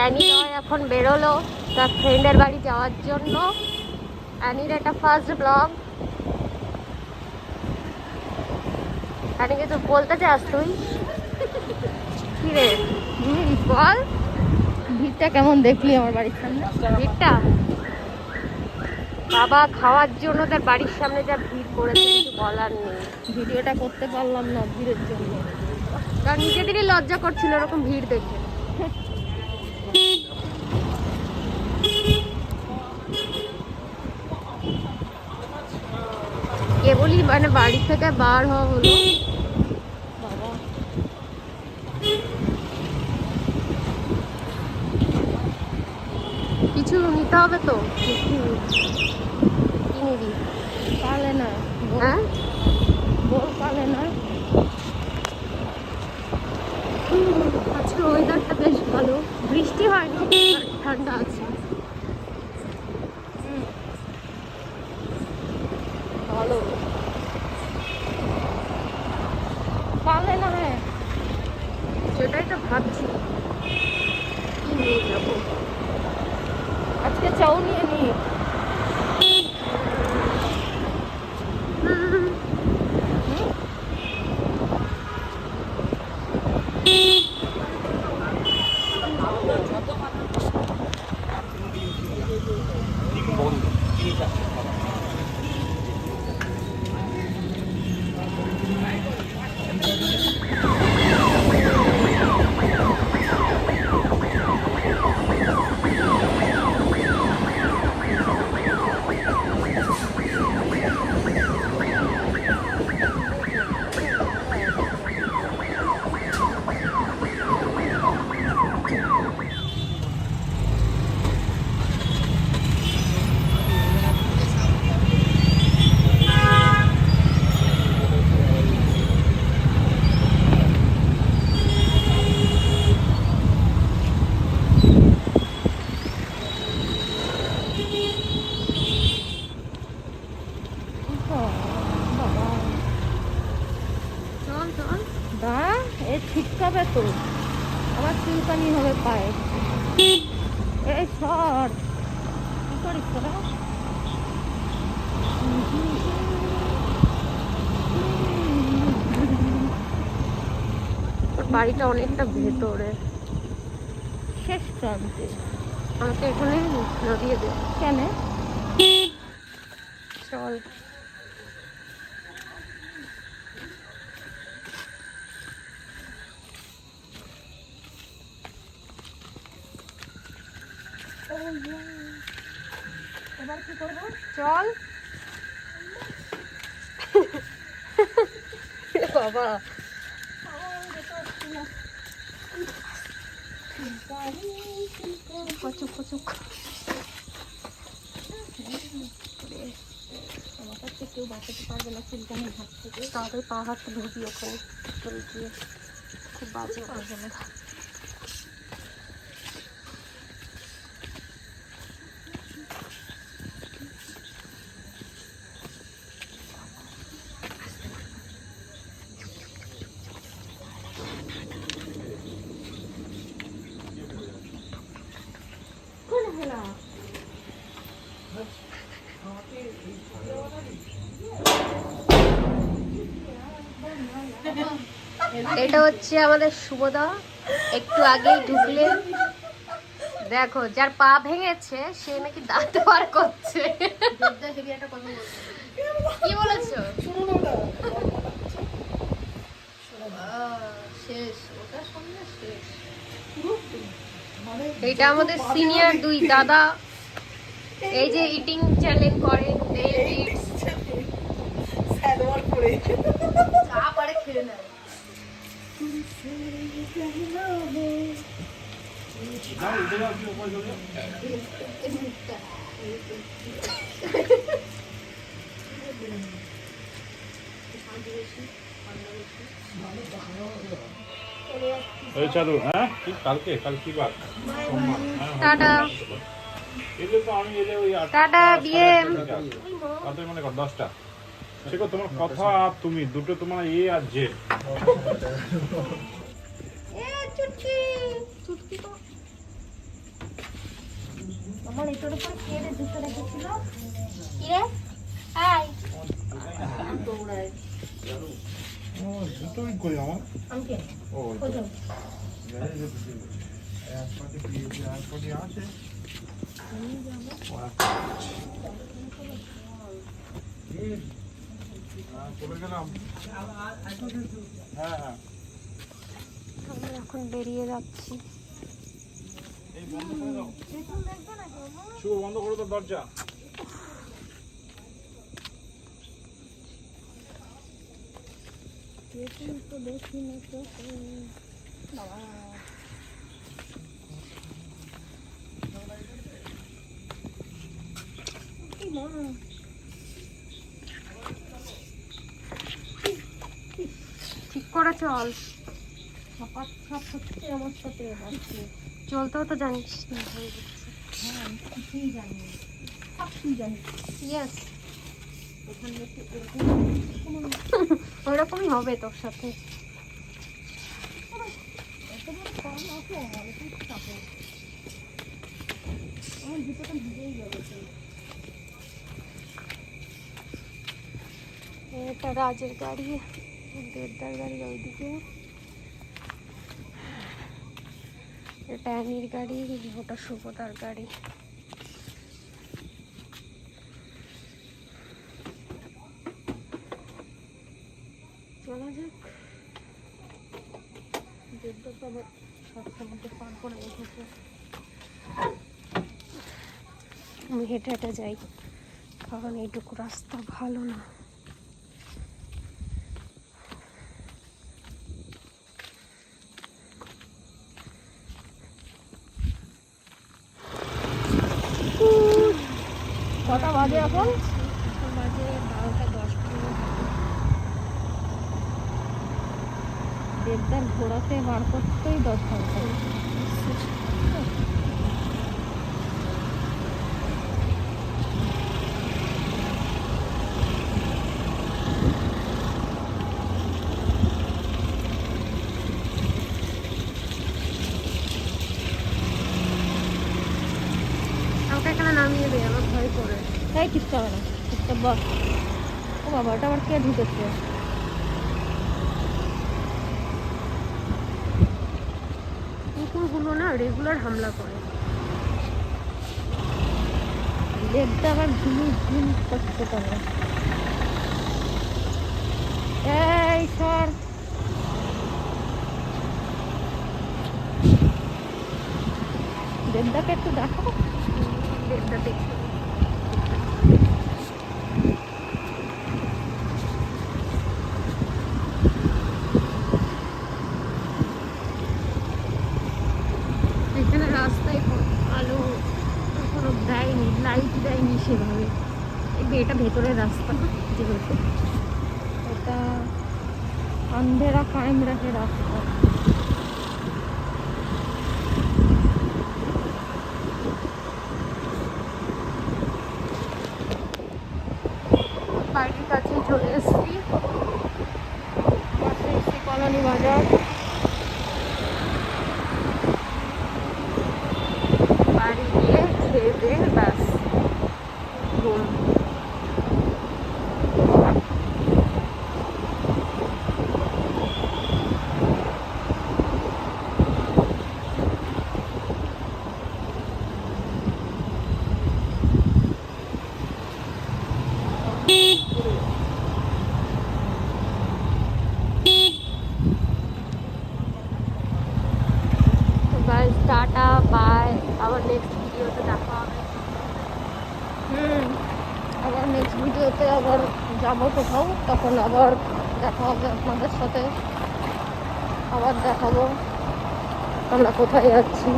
Annie রয় এখন বেরোলো তার ফ্রেন্ডের বাড়ি যাওয়ার জন্য। অ্যানির এটা ফার্স্ট ব্লগ। অ্যানি কিছু বলতে চাস তুই? কি রে বল, ভিড়টা কেমন দেখলি আমার বাড়ির সামনে? ভিড়টা বাবা খাওয়ার জন্য তার বাড়ির সামনে যা ভিড় করেছে কিছু বলার নেই। ভিডিওটা করতে পারলাম না ভিড়ের জন্য। তার নিজেদেরই লজ্জা করছিল এরকম ভিড় দেখে। কেবলই মানে বাড়ি থেকে বার হওয়া হলো। বাবা কিছু নিতে হবে তো? কি নিবি? পালে না, হ্যাঁ বল পালে না। আজকে ওয়েদারটা বেশ ভালো, বৃষ্টি হয়নি, ঠান্ডা আছে। ভালো পালে না। হ্যাঁ সেটাই তো ভাবছি কি নিয়ে যাবো। আজকে চাও নিয়ে নি। বাবা চল চল। দা এ ছিটকাবে তো, আবার চুলকানি হবে পায়ে। এই সর, কি করিস তোরা? ওর বাড়িটা অনেকটা ভেতরে। শেষ প্রান্তে। আমাকে এখানে নদিয়ে দে। কেন? চল। এবার কি করবো? চল। বাবা কচুক কচুক। আমার কাছে কেউ বাঁচাতে পারবে না চুলকানি হাত থেকে। তাদের পা হাত ধুবি ওখানে চলে গিয়ে, খুব বাজে পারবে না। এটা হচ্ছে আমাদের শুভদা। একটু আগেই ঢুকলে দেখো, যার পা ভেঙেছে সে নাকি দাঁত বার করছে। কি বলেছো? এটা আমাদের সিনিয়র দুই দাদা, এই যে ইটিং চ্যালেঞ্জ করে, যা পারে খেয়ে নেয়। চালু। হ্যাঁ কালকে কি বার? টাটা এলে তো আমি এলে ওই টাটা বিয়ে। কত মনে কর 10টা। সেটা তোমার কথা আর তুমি দুটো তোমার এ আর জেড। আবার এটার উপরে কে রে জুতো রেখেছিল? কি রে? হাই। দৌড়ায়। দুটোই কই আমার আমি কে? ও খোঁজো। আছে চলে গেলাম। হ্যাঁ হ্যাঁ আমরা এখন বেরিয়ে যাচ্ছি। এই বন্ধ করে দাও। শুভ বন্ধ করে দাও দরজা। তো দেখি না তো। বাবা। কি মা? ঠিক করে চল। ছাপাত ছাপ হচ্ছে আমার সাথে বাড়িতে। চলতেও তো জানিস না। হ্যাঁ আমি তো কিছুই জানি না। সব কিছুই জানি। ইয়েস, ওখানে একটু এরকম ওইরকমই হবে তোর সাথে। এত বড় কম আছে অনেকই চাপে। আমার জুতোটা ভিজেই যাবে। এটা রাজের গাড়ি, দেবদার গাড়ি ওইদিকে, এটা অ্যানির গাড়ি, ওটা শুভদার গাড়ি। চলা যাক। দেবদার তো আবার সাতটার মধ্যে পার করে রেখেছে। আমি হেঁটে হেঁটে যাই, কারণ এইটুকু রাস্তা ভালো না। কটা বাজে এখন? এখন বাজে 12:10। দেবদার ঘোরাতে বার করতেই 10 ঘন্টা। আমাকে এখানে নামিয়ে দে, আমার ভয় করে। তাই কিচ্ছু হবে না, চুপচাপ বস। ও বাবা, ওটা আবার কে ঢুকেছে? কুকুরগুলো না রেগুলার হামলা করে। লেগটা আবার ঝুম করছে কেন? এই সর। দেবদাকে একটু দেখো। দেবদা দেখতে এখানে রাস্তায় আলো এখনো দেয়নি, লাইট দেয়নি সেভাবে। এটা ভেতরের রাস্তা যেহেতু। এটা আন্ধেরা কায়েম রাখে রাস্তা। বাড়ির কাছেই চলে এসেছি, কলোনি বাজার। বাড়ি গিয়ে খেয়ে দিয়ে ব্যাস ঘুম। গাইস টাটা বাই, আবার নেক্সট ভিডিওতে দেখা হবে। আবার নেক্সট ভিডিওতে আবার যাবো কোথাও, তখন আবার দেখা হবে আপনাদের সাথে। আবার দেখাবো আমরা কোথায় যাচ্ছি।